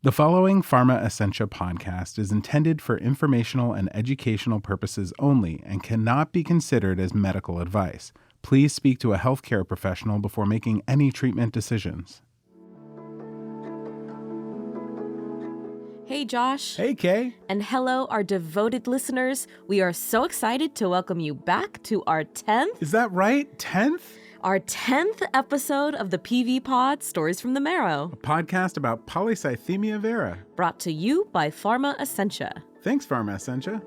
The following Pharma Essentia podcast is intended for informational and educational purposes only and cannot be considered as medical advice. Please speak to a healthcare professional before making any treatment decisions. Hey, Josh. Hey, Kay. And hello, our devoted listeners. We are so excited to welcome you back to our 10th? Is that right? 10th? Our 10th episode of the PV Pod, Stories from the Marrow. A podcast about Polycythemia Vera. Brought to you by Pharma Essentia. Thanks, Pharma Essentia.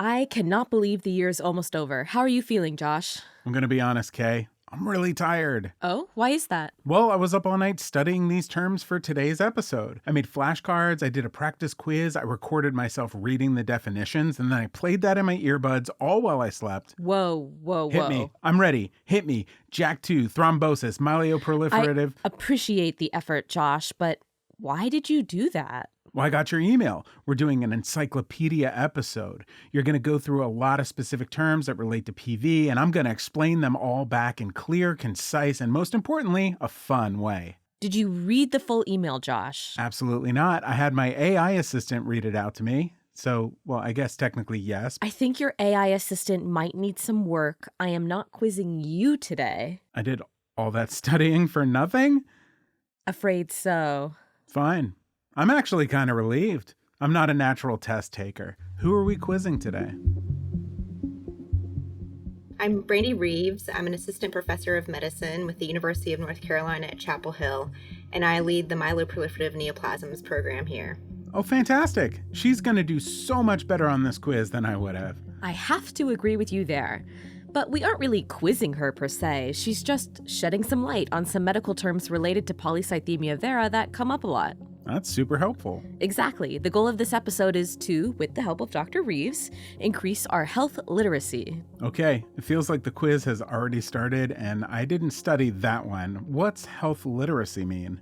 I cannot believe the year is almost over. How are you feeling, Josh? I'm going to be honest, Kay. I'm really tired. Oh, why is that? Well, I was up all night studying these terms for today's episode. I made flashcards, I did a practice quiz, I recorded myself reading the definitions, and then I played that in my earbuds all while I slept. Whoa. Hit me. I'm ready. Hit me. JAK2, thrombosis, myeloproliferative. I appreciate the effort, Josh, but why did you do that? Well, I got your email. We're doing an encyclopedia episode. You're going to go through a lot of specific terms that relate to PV, and I'm going to explain them all back in clear, concise, and most importantly, a fun way. Did you read the full email, Josh? Absolutely not. I had my AI assistant read it out to me. So, well, I guess technically yes. I think your AI assistant might need some work. I am not quizzing you today. I did all that studying for nothing? Afraid so. Fine. I'm actually kind of relieved. I'm not a natural test taker. Who are we quizzing today? I'm Brandy Reeves. I'm an assistant professor of medicine with the University of North Carolina at Chapel Hill, and I lead the myeloproliferative neoplasms program here. Oh, fantastic. She's going to do so much better on this quiz than I would have. I have to agree with you there. But we aren't really quizzing her per se. She's just shedding some light on some medical terms related to polycythemia vera that come up a lot. That's super helpful. Exactly. The goal of this episode is to, with the help of Dr. Reeves, increase our health literacy. Okay, it feels like the quiz has already started, and I didn't study that one. What's health literacy mean?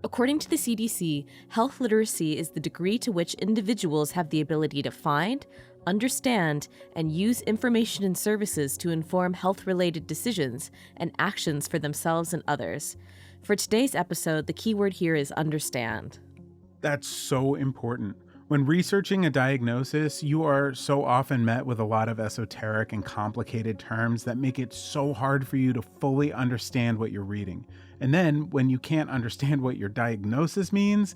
According to the CDC, health literacy is the degree to which individuals have the ability to find, understand, and use information and services to inform health-related decisions and actions for themselves and others. For today's episode, the key word here is understand. That's so important. When researching a diagnosis, you are so often met with a lot of esoteric and complicated terms that make it so hard for you to fully understand what you're reading. And then when you can't understand what your diagnosis means,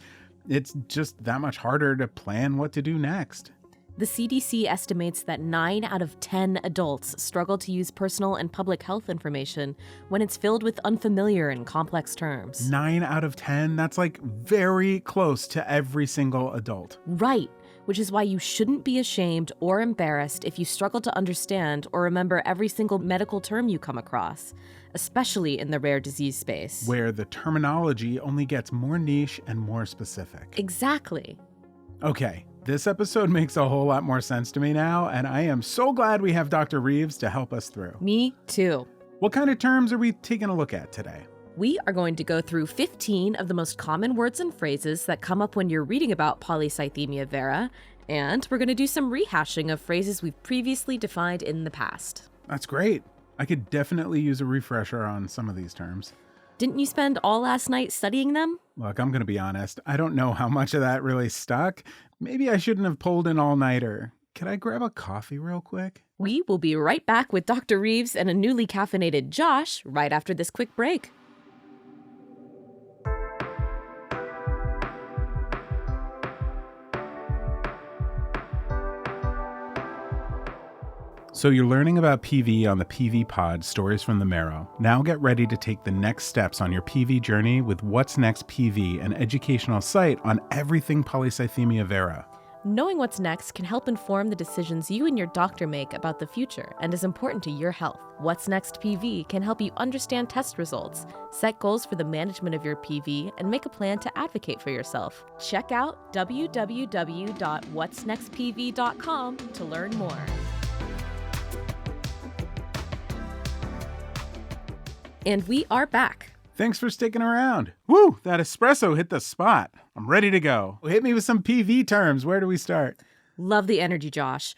it's just that much harder to plan what to do next. The CDC estimates that 9 out of 10 adults struggle to use personal and public health information when it's filled with unfamiliar and complex terms. 9 out of 10? That's like very close to every single adult. Right, which is why you shouldn't be ashamed or embarrassed if you struggle to understand or remember every single medical term you come across, especially in the rare disease space. Where the terminology only gets more niche and more specific. Exactly. Okay. This episode makes a whole lot more sense to me now, and I am so glad we have Dr. Reeves to help us through. Me too. What kind of terms are we taking a look at today? We are going to go through 15 of the most common words and phrases that come up when you're reading about polycythemia vera, and we're going to do some rehashing of phrases we've previously defined in the past. That's great. I could definitely use a refresher on some of these terms. Didn't you spend all last night studying them? Look, I'm going to be honest. I don't know how much of that really stuck. Maybe I shouldn't have pulled an all-nighter. Could I grab a coffee real quick? We will be right back with Dr. Reeves and a newly caffeinated Josh right after this quick break. So you're learning about PV on the PV Pod, Stories from the Marrow. Now get ready to take the next steps on your PV journey with What's Next PV, an educational site on everything polycythemia vera. Knowing what's next can help inform the decisions you and your doctor make about the future and is important to your health. What's Next PV can help you understand test results, set goals for the management of your PV, and make a plan to advocate for yourself. Check out www.whatsnextpv.com to learn more. And we are back. Thanks for sticking around. Woo, that espresso hit the spot. I'm ready to go. Hit me with some PV terms. Where do we start? Love the energy, Josh.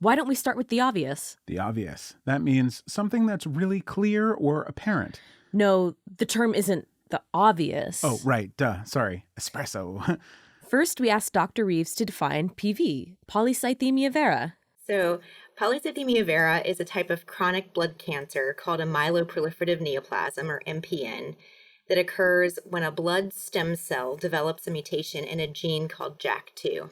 Why don't we start with the obvious? The obvious. That means something that's really clear or apparent. No, the term isn't the obvious. Oh, right. Duh. Sorry. Espresso. First, we asked Dr. Reeves to define PV, Polycythemia Vera. So, Polycythemia vera is a type of chronic blood cancer called a myeloproliferative neoplasm, or MPN, that occurs when a blood stem cell develops a mutation in a gene called JAK2.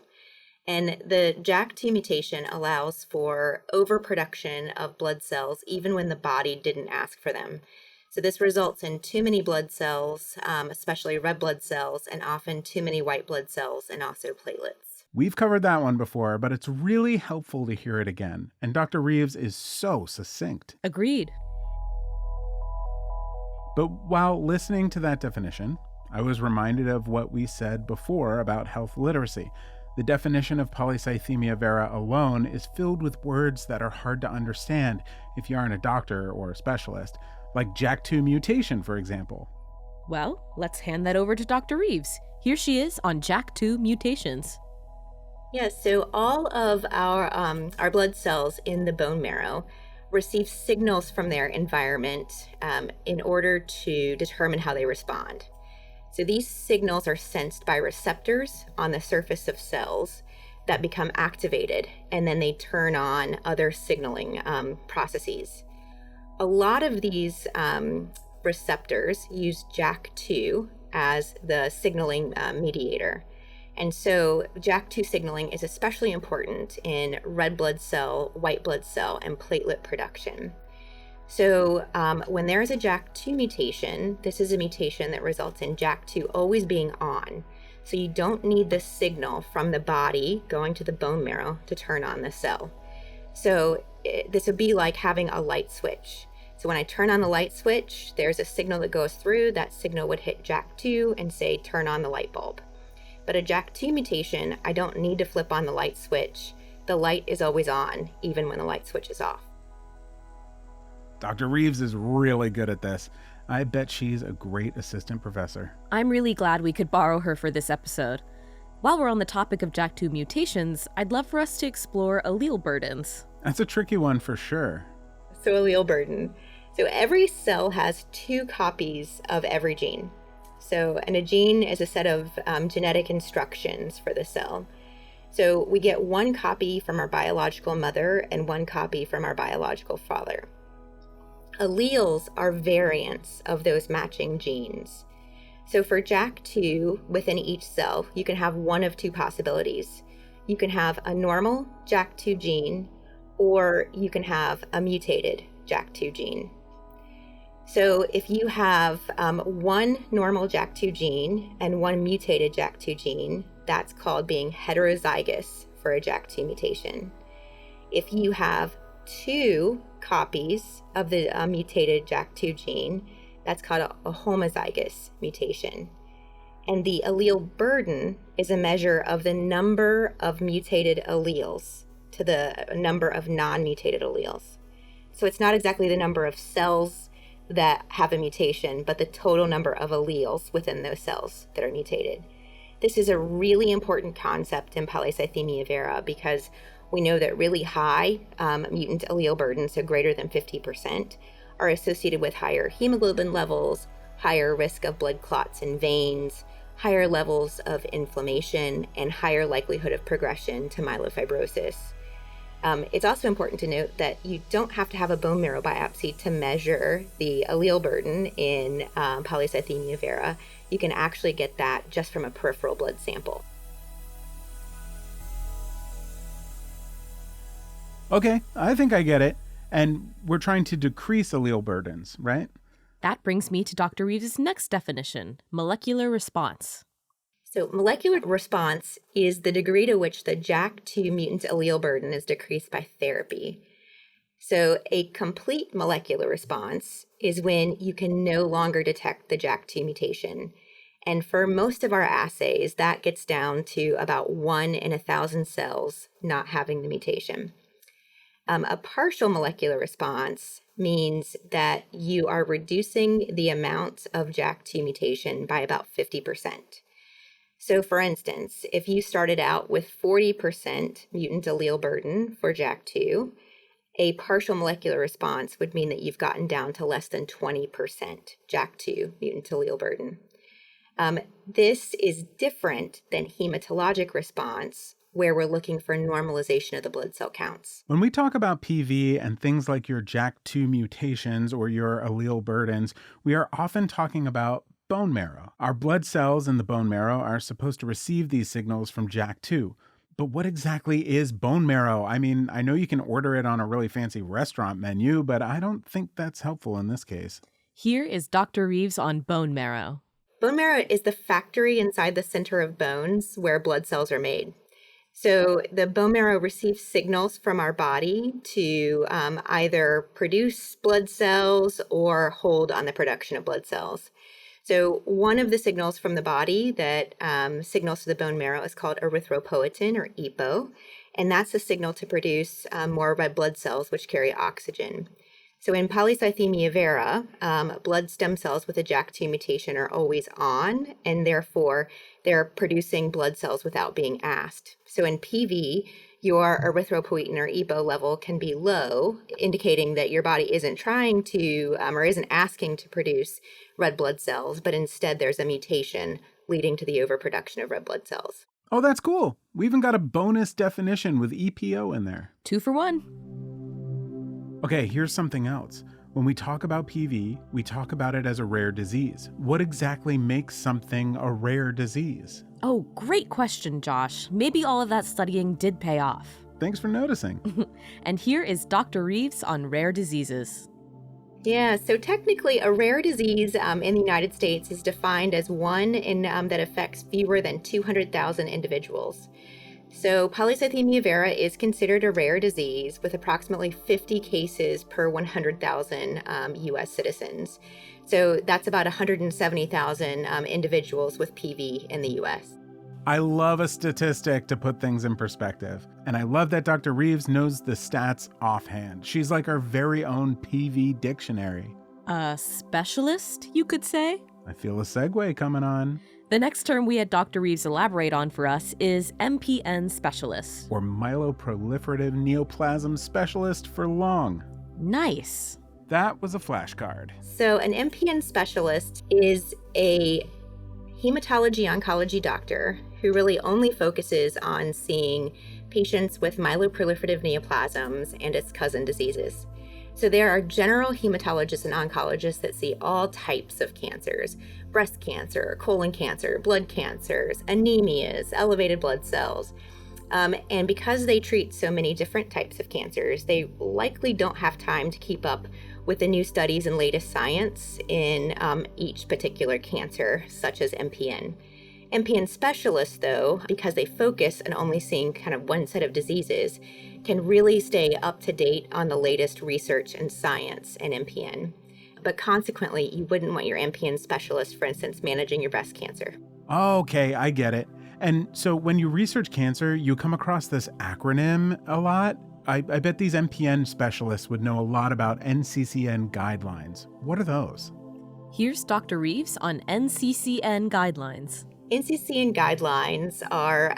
And the JAK2 mutation allows for overproduction of blood cells even when the body didn't ask for them. So this results in too many blood cells, especially red blood cells, and often too many white blood cells and also platelets. We've covered that one before, but it's really helpful to hear it again. And Dr. Reeves is so succinct. Agreed. But while listening to that definition, I was reminded of what we said before about health literacy. The definition of polycythemia vera alone is filled with words that are hard to understand if you aren't a doctor or a specialist, like JAK2 mutation, for example. Well, let's hand that over to Dr. Reeves. Here she is on JAK2 mutations. Yes, so all of our blood cells in the bone marrow receive signals from their environment in order to determine how they respond. So these signals are sensed by receptors on the surface of cells that become activated, and then they turn on other signaling processes. A lot of these receptors use JAK2 as the signaling mediator. And so JAK2 signaling is especially important in red blood cell, white blood cell, and platelet production. So when there is a JAK2 mutation, this is a mutation that results in JAK2 always being on. So you don't need the signal from the body going to the bone marrow to turn on the cell. So this would be like having a light switch. So when I turn on the light switch, there's a signal that goes through. That signal would hit JAK2 and say, turn on the light bulb. But a JAK2 mutation, I don't need to flip on the light switch. The light is always on, even when the light switch is off. Dr. Reeves is really good at this. I bet she's a great assistant professor. I'm really glad we could borrow her for this episode. While we're on the topic of JAK2 mutations, I'd love for us to explore allele burdens. That's a tricky one for sure. So allele burden. So every cell has 2 copies of every gene. And a gene is a set of genetic instructions for the cell. So we get 1 copy from our biological mother and 1 copy from our biological father. Alleles are variants of those matching genes. So for JAK2 within each cell, you can have one of 2 possibilities. You can have a normal JAK2 gene, or you can have a mutated JAK2 gene. So if you have 1 normal JAK2 gene and 1 mutated JAK2 gene, that's called being heterozygous for a JAK2 mutation. If you have 2 copies of the mutated JAK2 gene, that's called a homozygous mutation. And the allele burden is a measure of the number of mutated alleles to the number of non-mutated alleles. So it's not exactly the number of cells that have a mutation, but the total number of alleles within those cells that are mutated. This is a really important concept in polycythemia vera because we know that really high mutant allele burden, so greater than 50%, are associated with higher hemoglobin levels, higher risk of blood clots in veins, higher levels of inflammation, and higher likelihood of progression to myelofibrosis. It's also important to note that you don't have to have a bone marrow biopsy to measure the allele burden in polycythemia vera. You can actually get that just from a peripheral blood sample. Okay, I think I get it. And we're trying to decrease allele burdens, right? That brings me to Dr. Reeves' next definition, molecular response. So molecular response is the degree to which the JAK2 mutant allele burden is decreased by therapy. So a complete molecular response is when you can no longer detect the JAK2 mutation. And for most of our assays, that gets down to about 1 in 1,000 cells not having the mutation. A partial molecular response means that you are reducing the amount of JAK2 mutation by about 50%. So, for instance, if you started out with 40% mutant allele burden for JAK2, a partial molecular response would mean that you've gotten down to less than 20% JAK2 mutant allele burden. This is different than hematologic response, where we're looking for normalization of the blood cell counts. When we talk about PV and things like your JAK2 mutations or your allele burdens, we are often talking about bone marrow. Our blood cells in the bone marrow are supposed to receive these signals from JAK2. But what exactly is bone marrow? I mean, I know you can order it on a really fancy restaurant menu, but I don't think that's helpful in this case. Here is Dr. Reeves on bone marrow. Bone marrow is the factory inside the center of bones where blood cells are made. So the bone marrow receives signals from our body to either produce blood cells or hold on the production of blood cells. So one of the signals from the body that signals to the bone marrow is called erythropoietin, or EPO, and that's a signal to produce more red blood cells, which carry oxygen. So in Polycythemia Vera, blood stem cells with a JAK2 mutation are always on, and therefore they're producing blood cells without being asked. So in PV, your erythropoietin or EPO level can be low, indicating that your body isn't trying to or isn't asking to produce red blood cells, but instead there's a mutation leading to the overproduction of red blood cells. Oh, that's cool. We even got a bonus definition with EPO in there. 2 for 1. Okay, here's something else. When we talk about PV, we talk about it as a rare disease. What exactly makes something a rare disease? Oh, great question, Josh. Maybe all of that studying did pay off. Thanks for noticing. And here is Dr. Reeves on rare diseases. Yeah, so technically a rare disease in the United States is defined as one that affects fewer than 200,000 individuals. So Polycythemia Vera is considered a rare disease with approximately 50 cases per 100,000 U.S. citizens. So that's about 170,000 individuals with PV in the U.S. I love a statistic to put things in perspective. And I love that Dr. Reeves knows the stats offhand. She's like our very own PV dictionary. A specialist, you could say? I feel a segue coming on. The next term we had Dr. Reeves elaborate on for us is MPN specialist. Or myeloproliferative neoplasm specialist for long. Nice. That was a flashcard. So an MPN specialist is a hematology oncology doctor who really only focuses on seeing patients with myeloproliferative neoplasms and its cousin diseases. So there are general hematologists and oncologists that see all types of cancers: breast cancer, colon cancer, blood cancers, anemias, elevated blood cells. And because they treat so many different types of cancers, they likely don't have time to keep up with the new studies and latest science in each particular cancer, such as MPN. MPN specialists, though, because they focus on only seeing kind of one set of diseases, can really stay up to date on the latest research and science in MPN. But consequently, you wouldn't want your MPN specialist, for instance, managing your breast cancer. Okay, I get it. And so when you research cancer, you come across this acronym a lot. I bet these MPN specialists would know a lot about NCCN guidelines. What are those? Here's Dr. Reeves on NCCN guidelines. NCCN guidelines are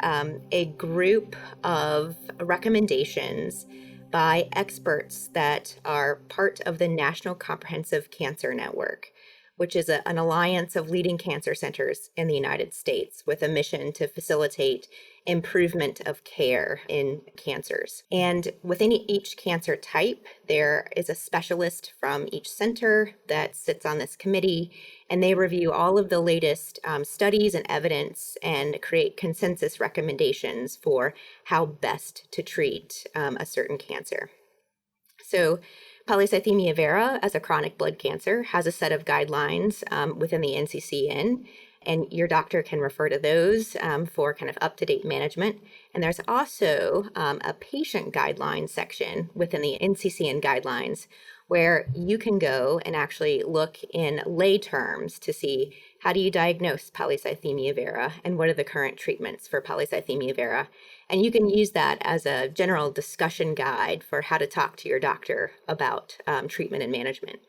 a group of recommendations by experts that are part of the National Comprehensive Cancer Network, which is an alliance of leading cancer centers in the United States with a mission to facilitate improvement of care in cancers. And within each cancer type, there is a specialist from each center that sits on this committee, and they review all of the latest studies and evidence and create consensus recommendations for how best to treat a certain cancer. So Polycythemia vera, as a chronic blood cancer, has a set of guidelines within the NCCN, and your doctor can refer to those for kind of up-to-date management. And there's also a patient guidelines section within the NCCN guidelines where you can go and actually look in lay terms to see how do you diagnose polycythemia vera and what are the current treatments for polycythemia vera. And you can use that as a general discussion guide for how to talk to your doctor about treatment and management.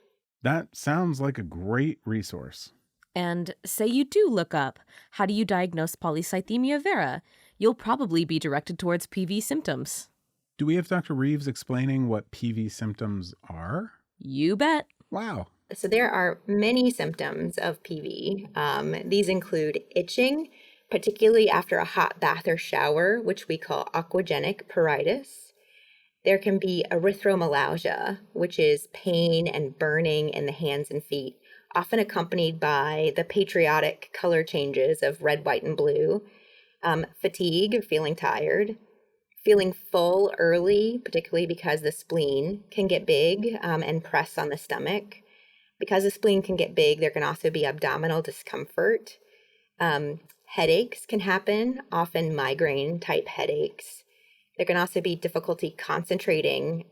That sounds like a great resource. And say you do look up, how do you diagnose polycythemia vera? You'll probably be directed towards PV symptoms. Do we have Dr. Reeves explaining what PV symptoms are? You bet. Wow. So there are many symptoms of PV. These include itching, particularly after a hot bath or shower, which we call aquagenic pruritus. There can be erythromelalgia, which is pain and burning in the hands and feet, often accompanied by the patriotic color changes of red, white, and blue. Fatigue, feeling tired. Feeling full early, particularly because the spleen can get big and press on the stomach. Because the spleen can get big, there can also be abdominal discomfort. Headaches can happen, often migraine-type headaches. There can also be difficulty concentrating,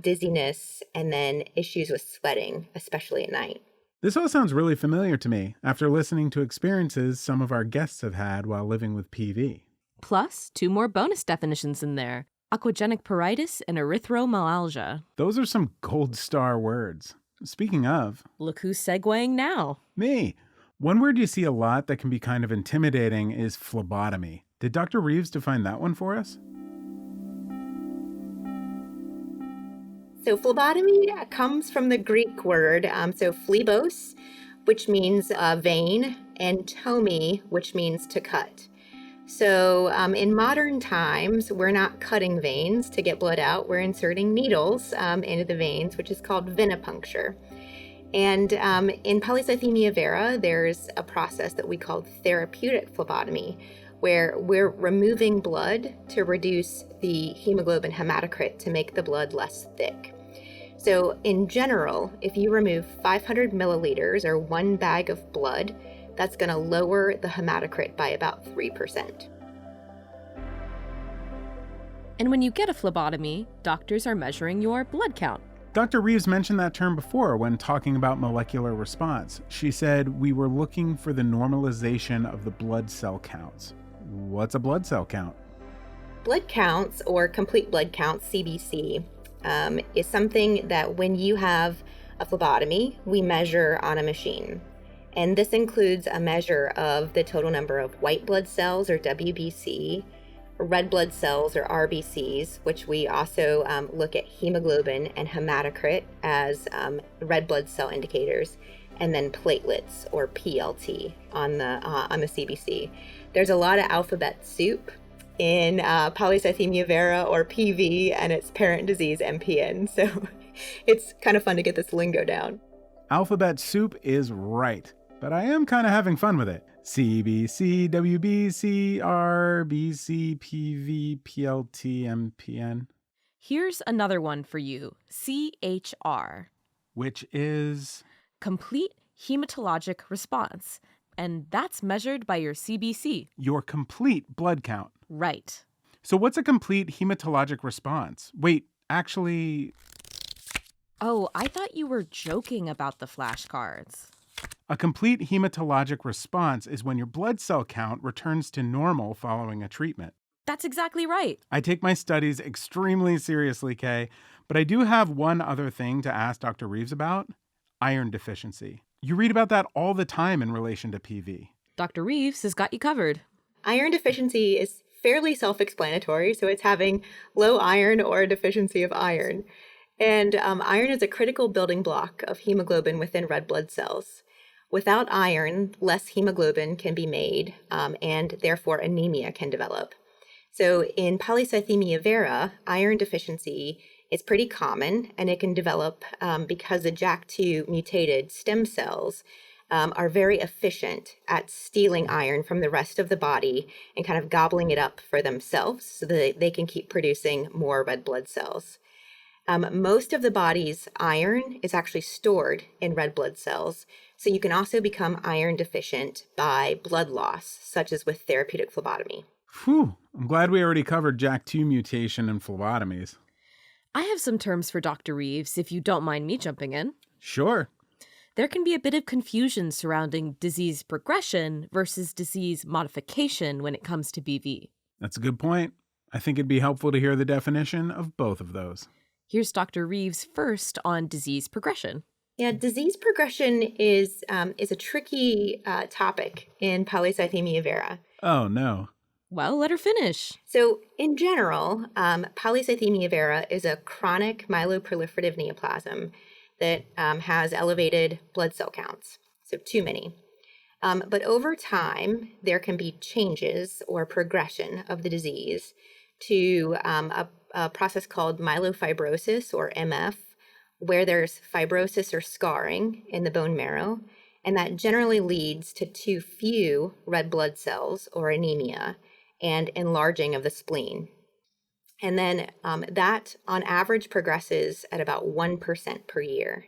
dizziness, and then issues with sweating, especially at night. This all sounds really familiar to me after listening to experiences some of our guests have had while living with PV. Plus, 2 more bonus definitions in there. Aquagenic pruritus and erythromelalgia. Those are some gold star words. Speaking of... Look who's segueing now. Me. One word you see a lot that can be kind of intimidating is phlebotomy. Did Dr. Reeves define that one for us? So phlebotomy comes from the Greek word, phlebos, which means vein, and tomi, which means to cut. So in modern times, we're not cutting veins to get blood out. We're inserting needles into the veins, which is called venipuncture. And in polycythemia vera, there's a process that we call therapeutic phlebotomy, where we're removing blood to reduce the hemoglobin hematocrit to make the blood less thick. So in general, if you remove 500 milliliters or 1 bag of blood, that's going to lower the hematocrit by about 3%. And when you get a phlebotomy, doctors are measuring your blood count. Dr. Reeves mentioned that term before when talking about molecular response. She said we were looking for the normalization of the blood cell counts. What's a blood cell count? Blood counts, or complete blood counts, CBC, is something that when you have a phlebotomy, we measure on a machine. And this includes a measure of the total number of white blood cells, or WBC, red blood cells, or RBCs, which we also look at hemoglobin and hematocrit as red blood cell indicators, and then platelets, or PLT, on the CBC. There's a lot of alphabet soup in polycythemia vera, or PV, and its parent disease, MPN. So it's kind of fun to get this lingo down. Alphabet soup is right, but I am kind of having fun with it. CBC, WBC, RBC, PV, PLT, MPN. Here's another one for you, CHR. Which is? Complete hematologic response. And that's measured by your CBC. Your complete blood count. Right. So what's a complete hematologic response? Wait, actually... Oh, I thought you were joking about the flashcards. A complete hematologic response is when your blood cell count returns to normal following a treatment. That's exactly right. I take my studies extremely seriously, Kay, but I do have one other thing to ask Dr. Reeves about: iron deficiency. You read about that all the time in relation to PV. Dr. Reeves has got you covered. Iron deficiency is fairly self-explanatory, so it's having low iron or a deficiency of iron. And iron is a critical building block of hemoglobin within red blood cells. Without iron, less hemoglobin can be made, and therefore anemia can develop. So in polycythemia vera, iron deficiency is pretty common, and it can develop because the JAK2 mutated stem cells are very efficient at stealing iron from the rest of the body and kind of gobbling it up for themselves so that they can keep producing more red blood cells. Most of the body's iron is actually stored in red blood cells, so you can also become iron deficient by blood loss, such as with therapeutic phlebotomy. Whew, I'm glad we already covered JAK2 mutation and phlebotomies. I have some terms for Dr. Reeves, if you don't mind me jumping in. Sure. There can be a bit of confusion surrounding disease progression versus disease modification when it comes to BV. That's a good point. I think it'd be helpful to hear the definition of both of those. Here's Dr. Reeves first on disease progression. Yeah, disease progression is a tricky topic in Polycythemia vera. Oh, no. Well, let her finish. So, in general, Polycythemia vera is a chronic myeloproliferative neoplasm that has elevated blood cell counts, so too many. But over time, there can be changes or progression of the disease to a process called myelofibrosis, or MF, where there's fibrosis or scarring in the bone marrow, and that generally leads to too few red blood cells or anemia and enlarging of the spleen. And then that, on average, progresses at about 1% per year.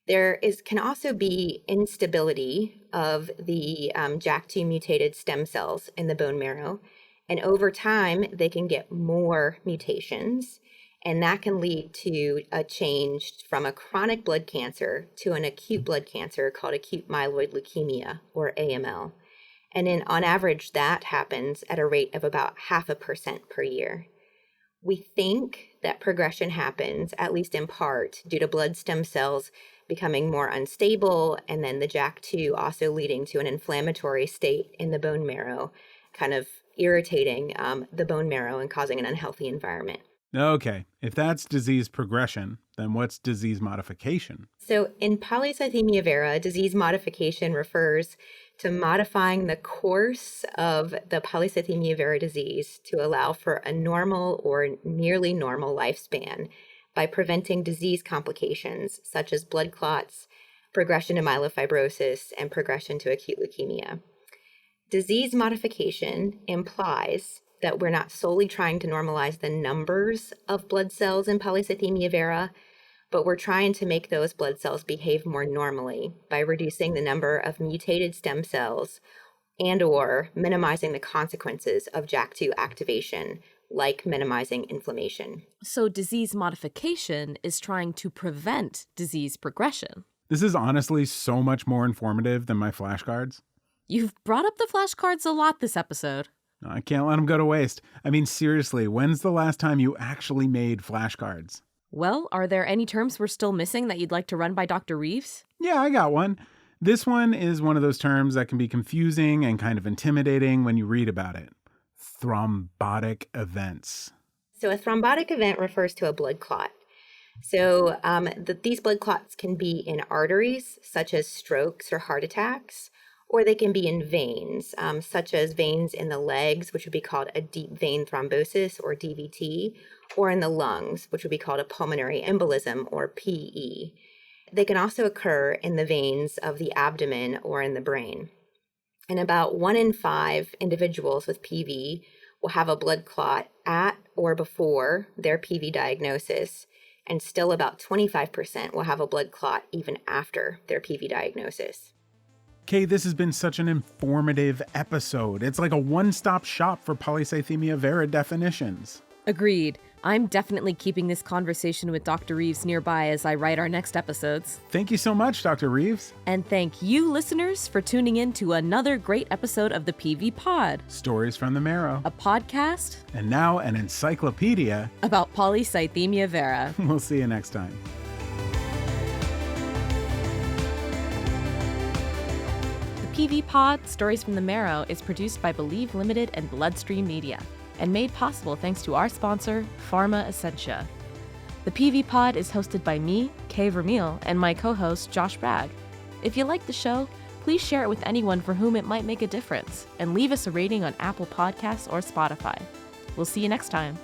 There can also be instability of the JAK2 mutated stem cells in the bone marrow, and over time, they can get more mutations, and that can lead to a change from a chronic blood cancer to an acute blood cancer called acute myeloid leukemia, or AML. And then on average, that happens at a rate of about 0.5% per year. We think that progression happens, at least in part, due to blood stem cells becoming more unstable, and then the JAK2 also leading to an inflammatory state in the bone marrow, kind of irritating the bone marrow and causing an unhealthy environment. Okay, if that's disease progression, then what's disease modification? So in Polycythemia vera, disease modification refers to modifying the course of the Polycythemia vera disease to allow for a normal or nearly normal lifespan by preventing disease complications such as blood clots, progression to myelofibrosis, and progression to acute leukemia. Disease modification implies that we're not solely trying to normalize the numbers of blood cells in Polycythemia vera, but we're trying to make those blood cells behave more normally by reducing the number of mutated stem cells and or minimizing the consequences of JAK2 activation, like minimizing inflammation. So disease modification is trying to prevent disease progression. This is honestly so much more informative than my flashcards. You've brought up the flashcards a lot this episode. I can't let them go to waste. I mean, seriously, when's the last time you actually made flashcards? Well, are there any terms we're still missing that you'd like to run by Dr. Reeves? Yeah, I got one. This one is one of those terms that can be confusing and kind of intimidating when you read about it. Thrombotic events. So a thrombotic event refers to a blood clot. So these blood clots can be in arteries, such as strokes or heart attacks, or they can be in veins, such as veins in the legs, which would be called a deep vein thrombosis, or DVT, or in the lungs, which would be called a pulmonary embolism, or PE. They can also occur in the veins of the abdomen or in the brain. And about 1 in 5 individuals with PV will have a blood clot at or before their PV diagnosis, and still about 25% will have a blood clot even after their PV diagnosis. Kay, this has been such an informative episode. It's like a one-stop shop for Polycythemia vera definitions. Agreed. I'm definitely keeping this conversation with Dr. Reeves nearby as I write our next episodes. Thank you so much, Dr. Reeves. And thank you, listeners, for tuning in to another great episode of the PV Pod. Stories from the Marrow. A podcast. And now an encyclopedia. About Polycythemia vera. We'll see you next time. PV Pod, Stories from the Marrow, is produced by Believe Limited and Bloodstream Media, and made possible thanks to our sponsor, Pharma Essentia. The PV Pod is hosted by me, Kay Vermeil, and my co-host, Josh Bragg. If you like the show, please share it with anyone for whom it might make a difference, and leave us a rating on Apple Podcasts or Spotify. We'll see you next time.